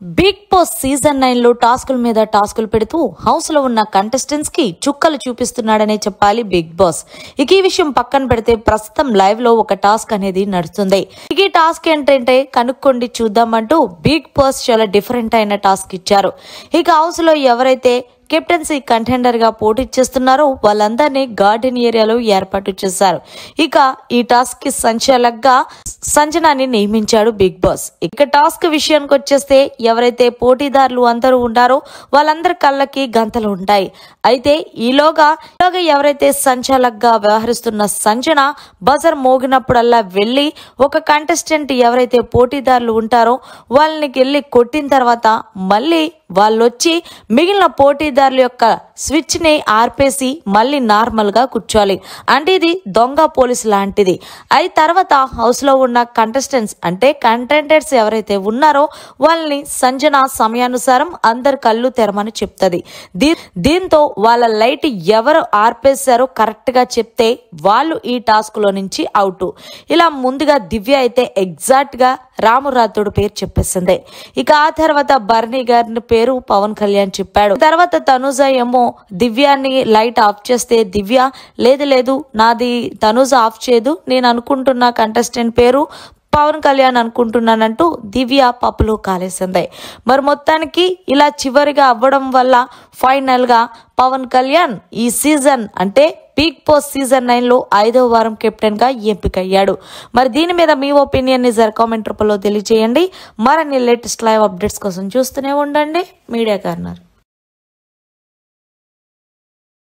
Big boss season 9 లో టాస్కుల మీద టాస్కులు పెడుతూ హౌస్ లో ఉన్న కంటెస్టెంట్స్ కి చుక్కలు చూపిస్తున్నాడనే చెప్పాలి బిగ్ బాస్. ఈ విషయం పక్కన పెడితే ప్రస్తుతం లైవ్ లో ఒక టాస్క్ అనేది నడుస్తుంది. ఈ టాస్క్ ఏంటంటే కనుక్కోండి చూద్దామంటూ బిగ్ బాస్ చాలా డిఫరెంట్ అయిన టాస్క్ ఇచ్చారు. ఇక హౌస్ లో ఎవరైతే కెప్టెన్సీ కంటెండర్ గా పోటీ చేస్తున్నారో వాళ్ళందరినీ గార్డెన్ ఏరియాలో ఏర్పాటు చేశారు. ఇక ఈ టాస్క్ కి సంచాలకుగా సంజనాని నియమించాడు బిగ్ బాస్. ఇక టాస్క్ విషయానికి వచ్చేస్తే ఎవరైతే పోటీదారులు అందరూ ఉంటారో వాళ్ళందరి కళ్ళకి గంతలు ఉంటాయి. అయితే ఈలోగా ఎవరైతే సంచాలకుగా వ్యవహరిస్తున్న సంజన బజర్ మోగినప్పుడల్లా వెళ్లి ఒక కంటెస్టెంట్ ఎవరైతే పోటీదారులు ఉంటారో వాళ్ళని వెళ్ళి కొట్టిన తర్వాత మళ్ళీ వాళ్ళొచ్చి మిగిలిన పోటీదారుల యొక్క స్విచ్ ని ఆర్పేసి మళ్ళీ నార్మల్ గా కూర్చోవాలి. అంటే ఇది దొంగ పోలీస్ లాంటిది. అయి తర్వాత హౌస్ లో ఉన్న కంటెస్టెంట్స్ అంటే కంటెంటర్స్ ఎవరైతే ఉన్నారో వాళ్ళని సంజన సమయానుసారం అందరి కళ్ళు తెరమని చెప్తుంది. దీంతో వాళ్ళ లైట్ ఎవరు ఆర్పేశారో కరెక్ట్ గా చెప్తే వాళ్ళు ఈ టాస్క్ లో నుంచి అవుట్. ఇలా ముందుగా దివ్య అయితే ఎగ్జాక్ట్ గా రామురాతుడు పేరు చెప్పేసింది. ఇక ఆ తర్వాత బర్నీ గారిని పేరు పవన్ కళ్యాణ్ చెప్పాడు. తర్వాత తనుజ ఏమో దివ్యాన్ని లైట్ ఆఫ్ చేస్తే దివ్య లేదు నాది తనుజ ఆఫ్ చేయదు, నేను అనుకుంటున్న కంటెస్టెంట్ పేరు పవన్ కళ్యాణ్ అనుకుంటున్నానంటూ దివ్య పప్పులో కాలేసింది. మరి మొత్తానికి ఇలా చివరిగా అవ్వడం వల్ల ఫైనల్ గా పవన్ కళ్యాణ్ ఈ సీజన్ అంటే బిగ్ బాస్ సీజన్ 9 లో 5వ వారం కెప్టెన్ గా ఎంపికయ్యాడు. మరి దీని మీద మీ ఒపీనియన్ ని కామెంట్ రూపంలో తెలియజేయండి. మరిన్ని లేటెస్ట్ లైవ్ అప్డేట్స్ కోసం చూస్తూనే ఉండండి మీడియా కార్నర్.